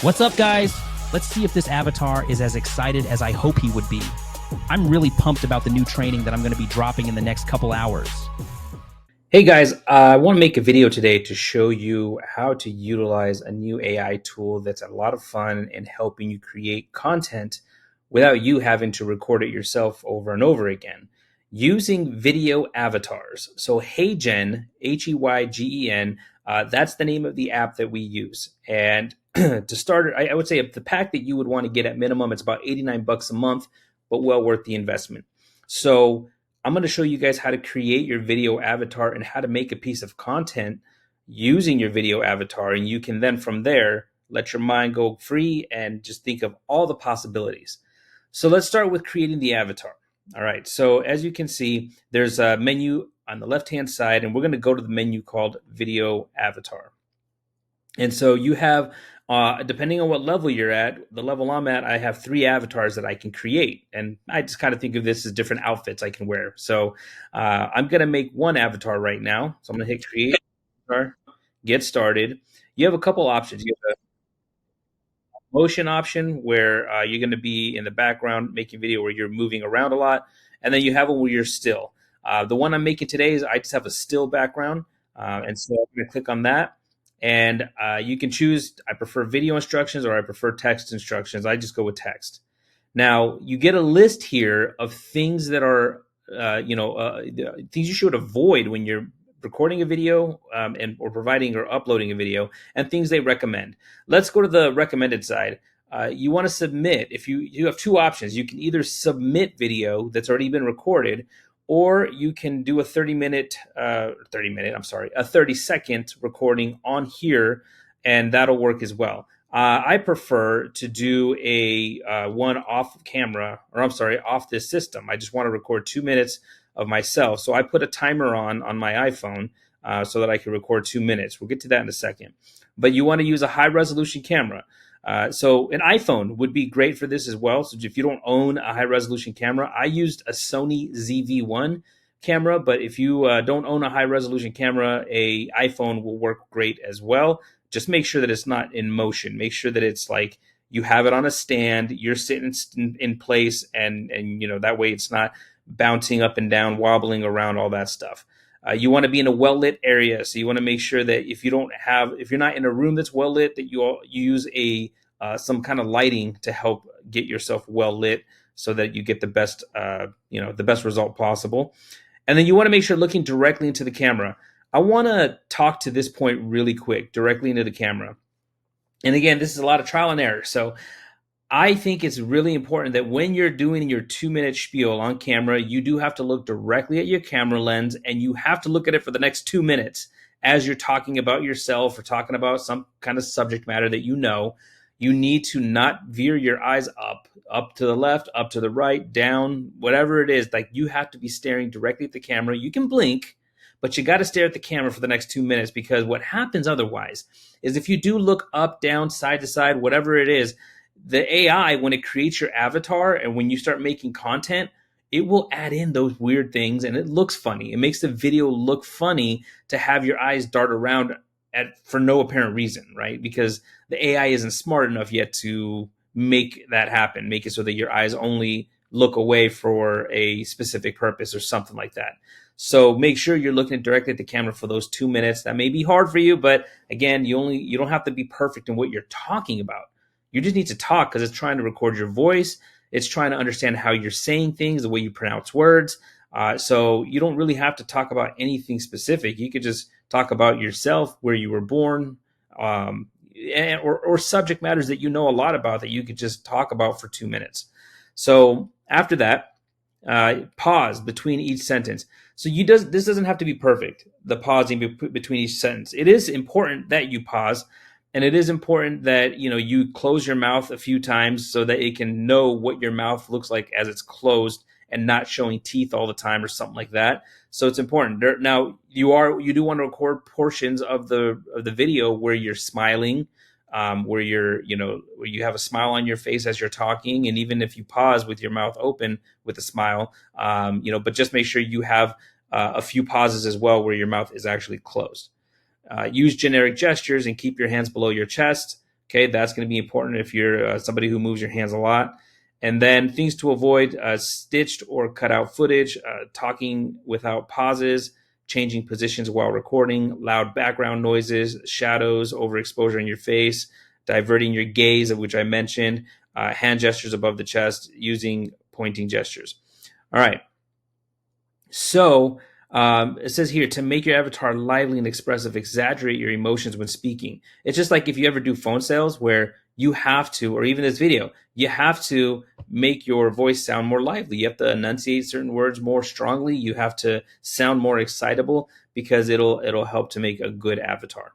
What's up, guys? Let's see if this avatar is as excited as I hope he would be. I'm really pumped about the new training that I'm going to be dropping in the next couple hours. Hey guys, I want to make a video today to show you how to utilize a new AI tool that's a lot of fun in helping you create content without you having to record it yourself over and over again using video avatars. So HeyGen, HeyGen, that's the name of the app that we use. And to start, I would say the pack that you would want to get at minimum, it's about 89 bucks a month, but well worth the investment. So I'm going to show you guys how to create your video avatar and how to make a piece of content using your video avatar. And you can then from there, let your mind go free and just think of all the possibilities. So let's start with creating the avatar. All right. So as you can see, there's a menu on the left-hand side, and we're going to go to the menu called video avatar. And so you have, depending on what level you're at, the level I'm at, I have 3 avatars that I can create. And I just kind of think of this as different outfits I can wear. So I'm going to make one avatar right now. So I'm going to hit create avatar, get started. You have a couple options. You have a motion option where you're going to be in the background making video where you're moving around a lot. And then you have one where you're still. The one I'm making today is I just have a still background. And so I'm going to click on that. And you can choose, I prefer video instructions or I prefer text instructions. I just go with text. Now, you get a list here of things that are, things you should avoid when you're recording a video or providing or uploading a video, and things they recommend. Let's go to the recommended side. You want to submit. If you have 2 options. You can either submit video that's already been recorded, or you can do a 30-second recording on here, and that'll work as well. I prefer to do a one off camera, off this system. I just want to record 2 minutes of myself. So I put a timer on my iPhone so that I can record 2 minutes. We'll get to that in a second. But you want to use a high resolution camera. So an iPhone would be great for this as well. So if you don't own a high resolution camera, I used a Sony ZV-1 camera, but if you don't own a high resolution camera, a iPhone will work great as well. Just make sure that it's not in motion. Make sure that it's like you have it on a stand, you're sitting in place, and that way it's not bouncing up and down, wobbling around, all that stuff. You want to be in a well-lit area. So you want to make sure that if you're not in a room that's well-lit, that you use some kind of lighting to help get yourself well-lit so that you get the best, the best result possible. And then you want to make sure looking directly into the camera. I want to talk to this point really quick, directly into the camera. And again, this is a lot of trial and error. So I think it's really important that when you're doing your 2-minute spiel on camera, you do have to look directly at your camera lens, and you have to look at it for the next 2 minutes as you're talking about yourself or talking about some kind of subject matter that you know. You need to not veer your eyes up to the left, up to the right, down, whatever it is. Like, you have to be staring directly at the camera. You can blink, but you got to stare at the camera for the next 2 minutes, because what happens otherwise is if you do look up, down, side to side, whatever it is, the AI, when it creates your avatar and when you start making content, it will add in those weird things, and it looks funny. It makes the video look funny to have your eyes dart around for no apparent reason, right? Because the AI isn't smart enough yet to make that happen, make it so that your eyes only look away for a specific purpose or something like that. So make sure you're looking directly at the camera for those 2 minutes. That may be hard for you, but again, you don't have to be perfect in what you're talking about. You just need to talk, because it's trying to record your voice. It's trying to understand how you're saying things, the way you pronounce words. So you don't really have to talk about anything specific. You could just talk about yourself, where you were born, or subject matters that you know a lot about that you could just talk about for 2 minutes. So after that, pause between each sentence. So this doesn't have to be perfect, the pausing between each sentence. It is important that you pause. And it is important that you close your mouth a few times so that it can know what your mouth looks like as it's closed and not showing teeth all the time or something like that. So it's important. Now you do want to record portions of the video where you're smiling, where where you have a smile on your face as you're talking, and even if you pause with your mouth open with a smile, but just make sure you have a few pauses as well where your mouth is actually closed. Use generic gestures and keep your hands below your chest. Okay, that's going to be important if you're somebody who moves your hands a lot. And then things to avoid: stitched or cut out footage, talking without pauses, changing positions while recording, loud background noises, shadows, overexposure in your face, diverting your gaze, which I mentioned, hand gestures above the chest, using pointing gestures. All right. So it says here, to make your avatar lively and expressive, exaggerate your emotions when speaking. It's just like if you ever do phone sales where you have to, or even this video, you have to make your voice sound more lively. You have to enunciate certain words more strongly. You have to sound more excitable, because it'll help to make a good avatar.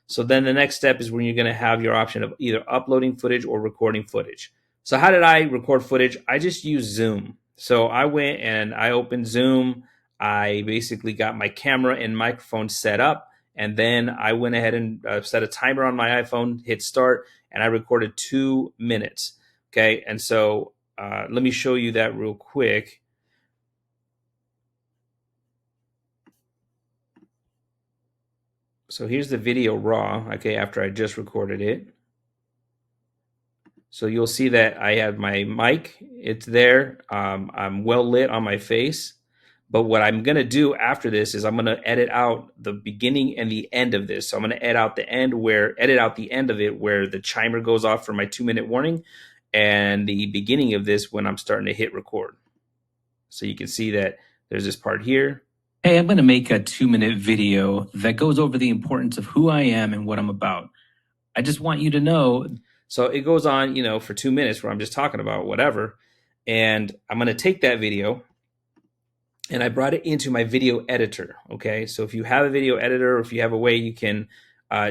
So then the next step is when you're going to have your option of either uploading footage or recording footage. So how did I record footage? I just used Zoom. So I went and I opened Zoom. I basically got my camera and microphone set up. And then I went ahead and set a timer on my iPhone, hit start, and I recorded 2 minutes. Okay. And so let me show you that real quick. So here's the video raw, okay, after I just recorded it. So you'll see that I have my mic, it's there. I'm well lit on my face. But what I'm going to do after this is I'm going to edit out the beginning and the end of this. So I'm going to edit out the end of it where the chimer goes off for my 2-minute warning, and the beginning of this when I'm starting to hit record. So you can see that there's this part here. Hey, I'm going to make a 2-minute video that goes over the importance of who I am and what I'm about. I just want you to know. So it goes on, for 2 minutes where I'm just talking about whatever. And I'm going to take that video and I brought it into my video editor. Okay. So if you have a video editor, or if you have a way you can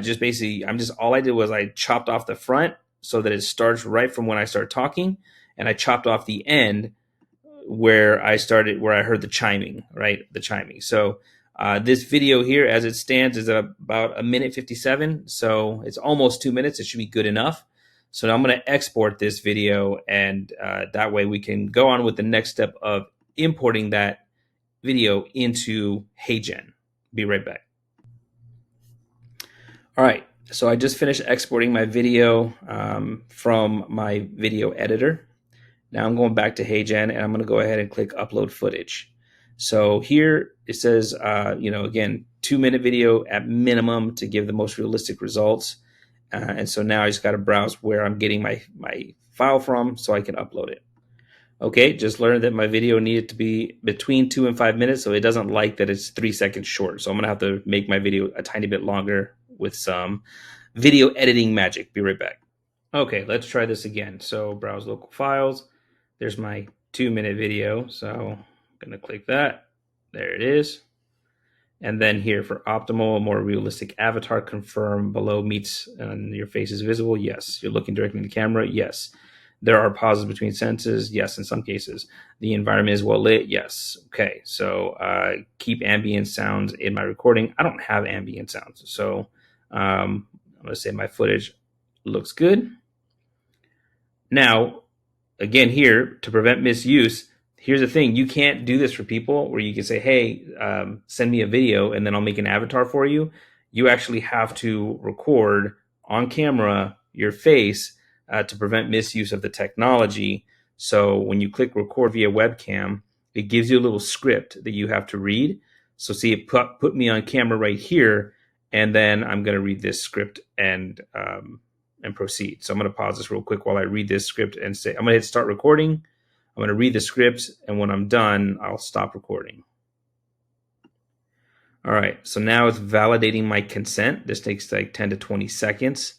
just basically, all I did was I chopped off the front so that it starts right from when I start talking. And I chopped off the end where I heard the chiming, right? The chiming. So this video here, as it stands, is about 1:57. So it's almost 2 minutes. It should be good enough. So now I'm going to export this video, and that way we can go on with the next step of importing that video into HeyGen. Be right back. All right. So I just finished exporting my video from my video editor. Now I'm going back to HeyGen, and I'm going to go ahead and click upload footage. So here it says, again, 2-minute video at minimum to give the most realistic results. And so now I just got to browse where I'm getting my file from so I can upload it. Okay, just learned that my video needed to be between 2 and 5 minutes, so it doesn't like that it's 3 seconds short. So I'm going to have to make my video a tiny bit longer with some video editing magic. Be right back. Okay, let's try this again. So browse local files. There's my 2-minute video. So I'm going to click that. There it is. And then here for optimal, more realistic avatar, confirm below meets and your face is visible. Yes. You're looking directly in the camera. Yes. There are pauses between sentences. Yes. In some cases, the environment is well lit. Yes. Okay. So keep ambient sounds in my recording. I don't have ambient sounds. So I'm going to say my footage looks good. Now, again, here to prevent misuse, here's the thing. You can't do this for people where you can say, hey, send me a video and then I'll make an avatar for you. You actually have to record on camera your face to prevent misuse of the technology. So when you click record via webcam, it gives you a little script that you have to read. So see, it put me on camera right here, and then I'm going to read this script and proceed. So I'm going to pause this real quick while I read this script and say, I'm going to hit start recording. I'm going to read the script, and when I'm done, I'll stop recording. All right, so now it's validating my consent. This takes like 10 to 20 seconds.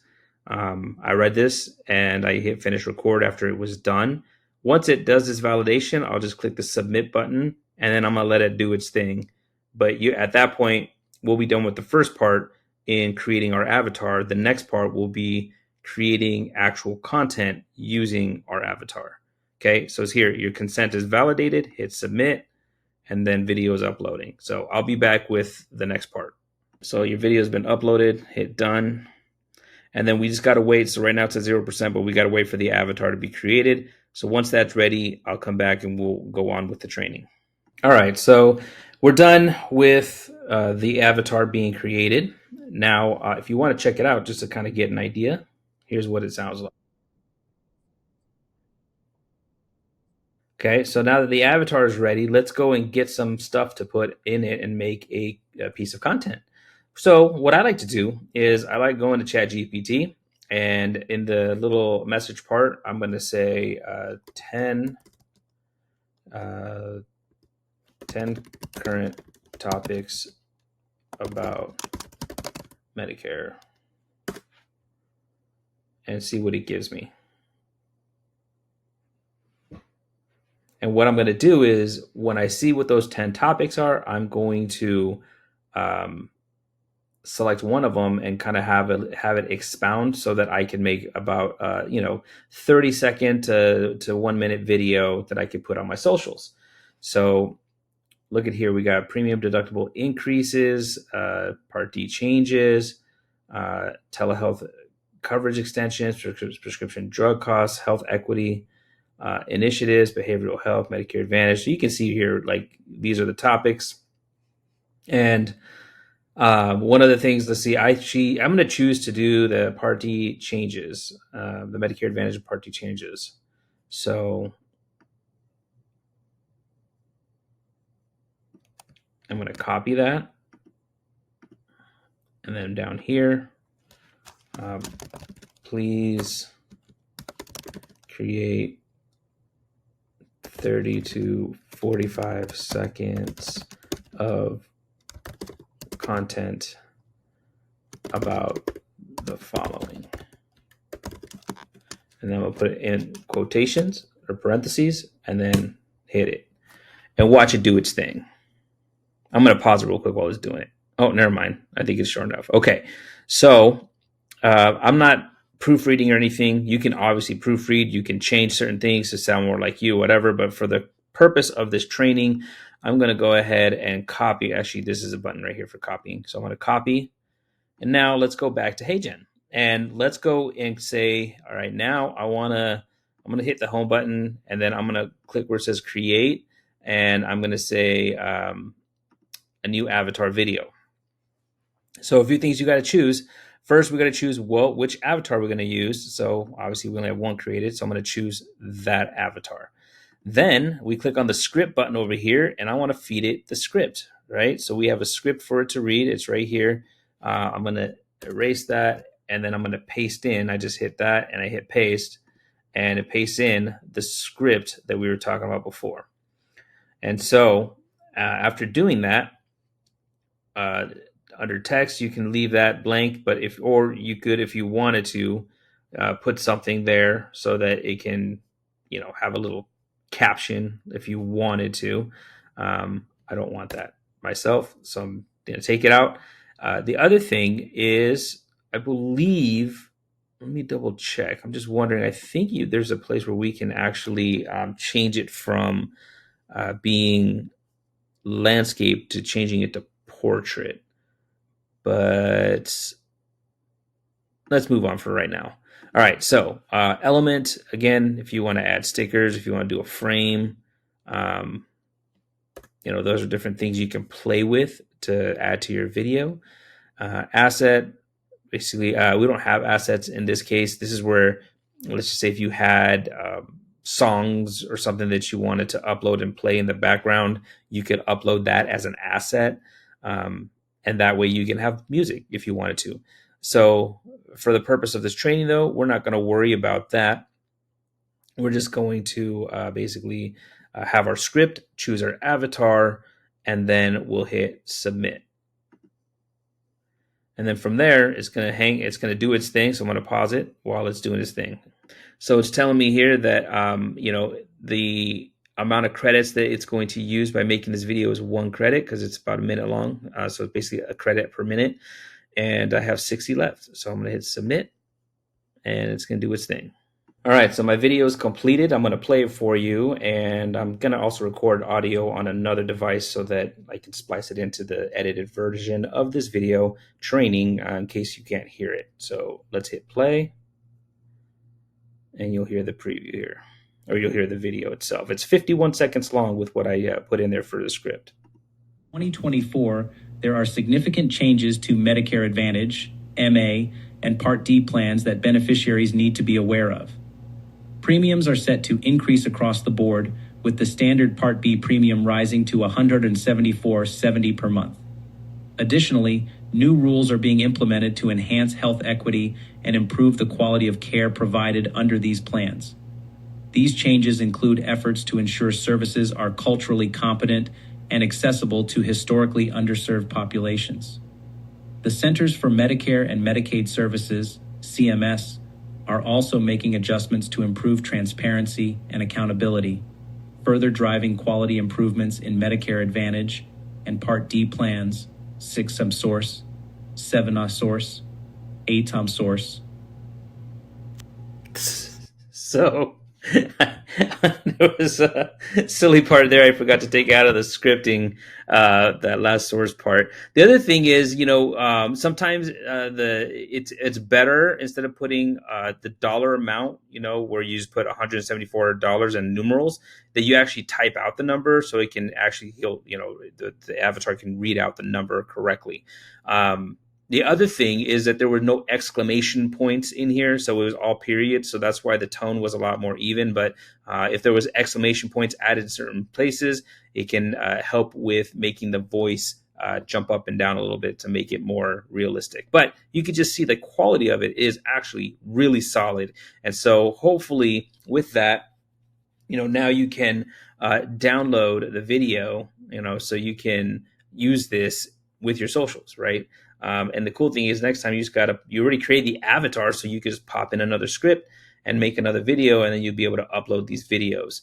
I read this and I hit finish record after it was done. Once it does this validation, I'll just click the submit button, and then I'm going to let it do its thing. But at that point, we'll be done with the first part in creating our avatar. The next part will be creating actual content using our avatar. Okay, so it's here. Your consent is validated. Hit submit, and then video is uploading. So I'll be back with the next part. So your video has been uploaded. Hit done. And then we just got to wait. So right now it's at 0%, but we got to wait for the avatar to be created. So once that's ready, I'll come back and we'll go on with the training. All right, so we're done with the avatar being created. Now, if you want to check it out, just to kind of get an idea, Here's what it sounds like. Okay, so now that the avatar is ready, let's go and get some stuff to put in it and make a piece of content. So what I like to do is I like going to ChatGPT, and in the little message part, I'm going to say 10 current topics about Medicare, and see what it gives me. And what I'm going to do is when I see what those 10 topics are, I'm going to select one of them and kind of have it expound so that I can make about 30-second to 1 minute video that I could put on my socials. So look at here, we got premium deductible increases, Part D changes, telehealth coverage extensions, prescription drug costs, health equity initiatives, behavioral health, Medicare Advantage. So you can see here, like, these are the topics. And one of the things, let's see, I'm going to choose to do the Part D changes, the Medicare Advantage Part D changes. So I'm going to copy that. And then down here, please create 30 to 45 seconds of content about the following. And then we'll put it in quotations or parentheses and then hit it and watch it do its thing. I'm going to pause it real quick while it's doing it. Oh, never mind. I think it's short enough. Okay. So I'm not proofreading or anything. You can obviously proofread. You can change certain things to sound more like you, whatever. But for the purpose of this training, I'm going to go ahead and copy. Actually, this is a button right here for copying. So I'm going to copy. And now let's go back to HeyGen. And let's go and say, all right, now I'm going to hit the home button. And then I'm going to click where it says create. And I'm going to say a new avatar video. So a few things you got to choose. First, we got to choose which avatar we're going to use. So obviously we only have one created. So I'm going to choose that avatar. Then we click on the script button over here, and I want to feed it the script, right? So we have a script for it to read. It's right here. I'm going to erase that, and then I'm going to paste in. I just hit that, and I hit paste, and it pastes in the script that we were talking about before. And so after doing that, under text, you can leave that blank, but if you wanted to put something there so that it can, have a little caption if you wanted to. I don't want that myself, so I'm going to take it out. The other thing is, I believe, let me double check. I'm just wondering, I think there's a place where we can actually change it from being landscape to changing it to portrait. But let's move on for right now. All right, so element, again, if you want to add stickers, if you want to do a frame, those are different things you can play with to add to your video. Asset, basically, we don't have assets in this case. This is where, let's just say if you had songs or something that you wanted to upload and play in the background, you could upload that as an asset. And that way you can have music if you wanted to. So for the purpose of this training, though, we're not going to worry about that. We're just going to basically have our script, choose our avatar, and then we'll hit submit. And then from there, it's going to do its thing. So I'm going to pause it while it's doing its thing. So it's telling me here that, the amount of credits that it's going to use by making this video is 1 credit because it's about a minute long. So it's basically a credit per minute. And I have 60 left. So I'm going to hit submit and it's going to do its thing. All right, so my video is completed. I'm going to play it for you, and I'm going to also record audio on another device so that I can splice it into the edited version of this video training in case you can't hear it. So let's hit play, and you'll hear the preview here, or you'll hear the video itself. It's 51 seconds long with what I put in there for the script. 2024, there are significant changes to Medicare Advantage MA, and Part D plans that beneficiaries need to be aware of. Premiums are set to increase across the board, with the standard Part B premium rising to $174.70 per month. Additionally, new rules are being implemented to enhance health equity and improve the quality of care provided under these plans. These changes include efforts to ensure services are culturally competent and accessible to historically underserved populations. The Centers for Medicare and Medicaid Services, CMS, are also making adjustments to improve transparency and accountability, further driving quality improvements in Medicare Advantage and Part D plans, 6-sum source, 7 source, 8-tom source. So there was a silly part there I forgot to take out of the scripting, that last source part. The other thing is, sometimes it's better, instead of putting the dollar amount, where you just put $174 in numerals, that you actually type out the number, so it can actually the avatar can read out the number correctly. The other thing is that there were no exclamation points in here, so it was all periods. So that's why the tone was a lot more even. But if there was exclamation points added in certain places, it can help with making the voice jump up and down a little bit to make it more realistic. But you can just see the quality of it is actually really solid. And so hopefully with that, now you can download the video, so you can use this with your socials, right? And the cool thing is, next time you already create the avatar, so you can just pop in another script and make another video, and then you'll be able to upload these videos.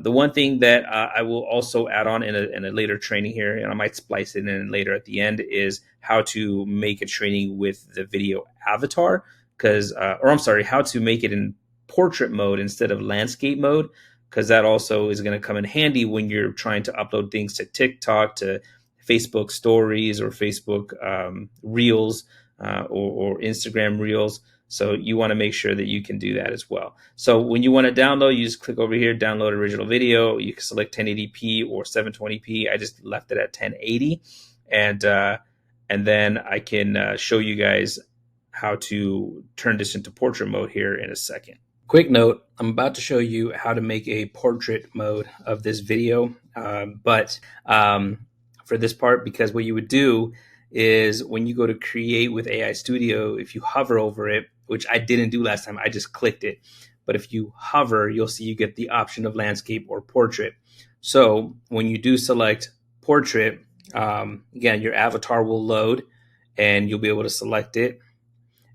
The one thing that I will also add on in a later training here, and I might splice it in later at the end, is how to make a training with the video avatar, how to make it in portrait mode instead of landscape mode, because that also is going to come in handy when you're trying to upload things to TikTok, to Facebook stories, or Facebook reels, or Instagram reels. So you want to make sure that you can do that as well. So when you want to download, you just click over here, download original video. You can select 1080p or 720p. I just left it at 1080. And then I can show you guys how to turn this into portrait mode here in a second. Quick note, I'm about to show you how to make a portrait mode of this video. But for this part, because what you would do is, when you go to create with AI Studio, if you hover over it, which I didn't do last time, I just clicked it. But if you hover, you'll see you get the option of landscape or portrait. So when you do select portrait, again, your avatar will load and you'll be able to select it.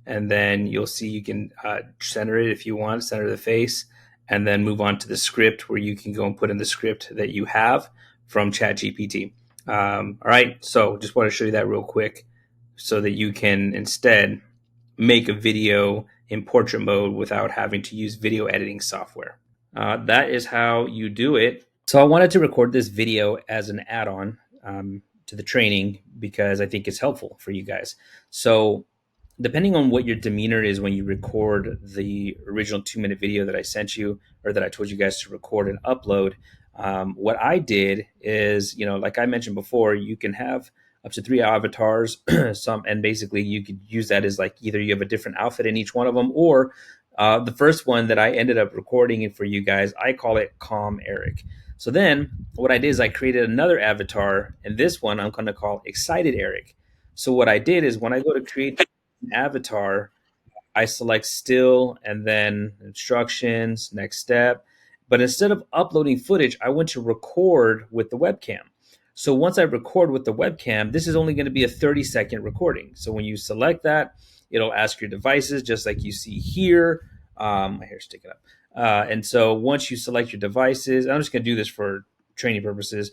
And then you'll see you can center it if you want, center the face, and then move on to the script, where you can go and put in the script that you have from ChatGPT. All right, so just want to show you that real quick, so that you can instead make a video in portrait mode without having to use video editing software. That is how you do it. So I wanted to record this video as an add-on to the training, because I think it's helpful for you guys. So depending on what your demeanor is when you record the original 2-minute video that I sent you, or that I told you guys to record and upload, what I did is, like I mentioned before, you can have up to 3 avatars, and basically you could use that as, like, either you have a different outfit in each one of them, or the first one that I ended up recording it for you guys, I call it Calm Eric. So then what I did is I created another avatar, and this one I'm going to call Excited Eric. So what I did is, when I go to create an avatar, I select still and then instructions, next step. But instead of uploading footage, I went to record with the webcam. So once I record with the webcam, this is only going to be a 30-second recording. So when you select that, it'll ask your devices, just like you see here. My hair's sticking up. And so once you select your devices, I'm just going to do this for training purposes.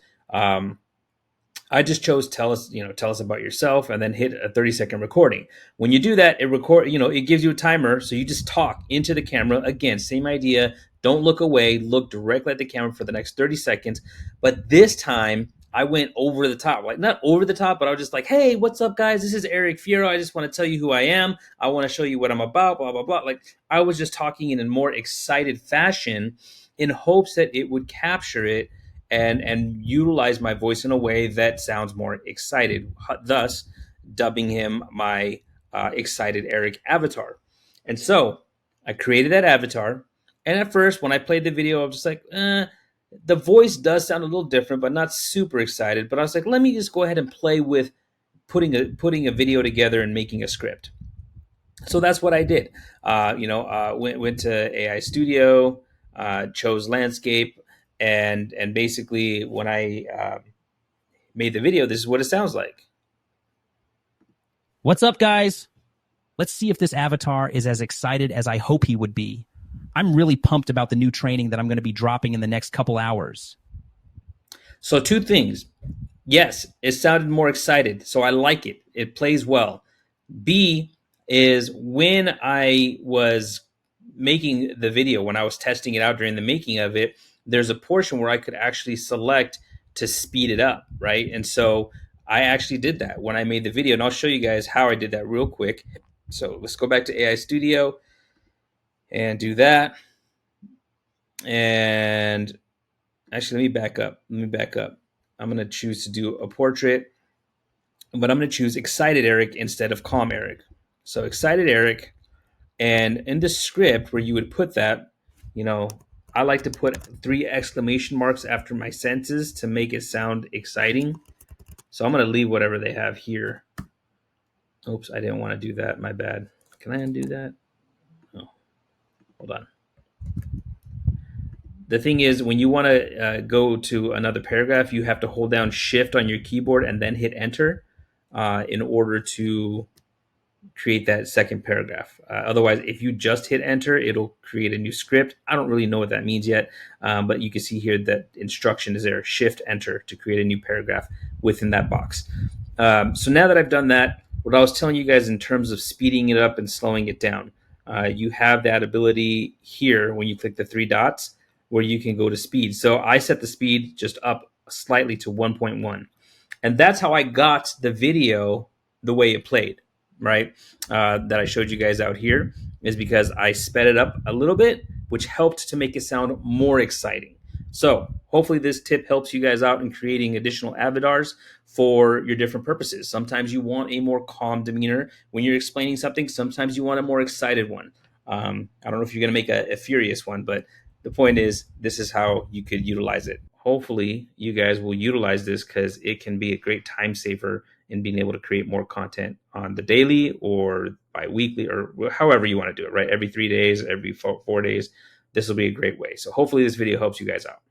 I just chose tell us about yourself, and then hit a 30-second recording. When you do that, it gives you a timer. So you just talk into the camera. Again, same idea. Don't look away. Look directly at the camera for the next 30 seconds. But this time I went over the top, like not over the top, but I was just like, hey, what's up, guys? This is Eric Fierro. I just want to tell you who I am. I want to show you what I'm about, blah, blah, blah. Like, I was just talking in a more excited fashion, in hopes that it would capture it and utilize my voice in a way that sounds more excited, thus dubbing him my excited Eric avatar. And so I created that avatar. And at first, when I played the video, I was just like, the voice does sound a little different, but not super excited. But I was like, let me just go ahead and play with putting a video together and making a script. So that's what I did. Went to AI Studio, chose landscape, and basically when I made the video, this is what it sounds like. What's up, guys? Let's see if this avatar is as excited as I hope he would be. I'm really pumped about the new training that I'm going to be dropping in the next couple hours. So two things. Yes, it sounded more excited, so I like it. It plays well. B is when I was making the video, when I was testing it out during the making of it, there's a portion where I could actually select to speed it up, right? And so I actually did that when I made the video, and I'll show you guys how I did that real quick. So let's go back to AI Studio and do that. And actually, let me back up. I'm going to choose to do a portrait, but I'm going to choose excited Eric instead of calm Eric. So excited Eric. And in the script where you would put that, I like to put 3 exclamation marks after my sentences to make it sound exciting. So I'm going to leave whatever they have here. Oops, I didn't want to do that. My bad. Can I undo that? Oh, hold on. The thing is, when you want to go to another paragraph, you have to hold down Shift on your keyboard and then hit Enter in order to create that second paragraph. Otherwise, if you just hit Enter, it'll create a new script. I don't really know what that means yet, but you can see here that instruction is there, Shift Enter to create a new paragraph within that box. So now that I've done that, what I was telling you guys in terms of speeding it up and slowing it down, you have that ability here when you click the 3 dots where you can go to speed. So I set the speed just up slightly to 1.1. And that's how I got the video the way it played, right? That I showed you guys out here is because I sped it up a little bit, which helped to make it sound more exciting. So hopefully this tip helps you guys out in creating additional avatars for your different purposes. Sometimes you want a more calm demeanor when you're explaining something. Sometimes you want a more excited one. I don't know if you're going to make a furious one, but the point is, this is how you could utilize it. Hopefully, you guys will utilize this because it can be a great time saver in being able to create more content on the daily or bi-weekly or however you want to do it, right? Every 3 days, every 4 days. This will be a great way. So hopefully this video helps you guys out.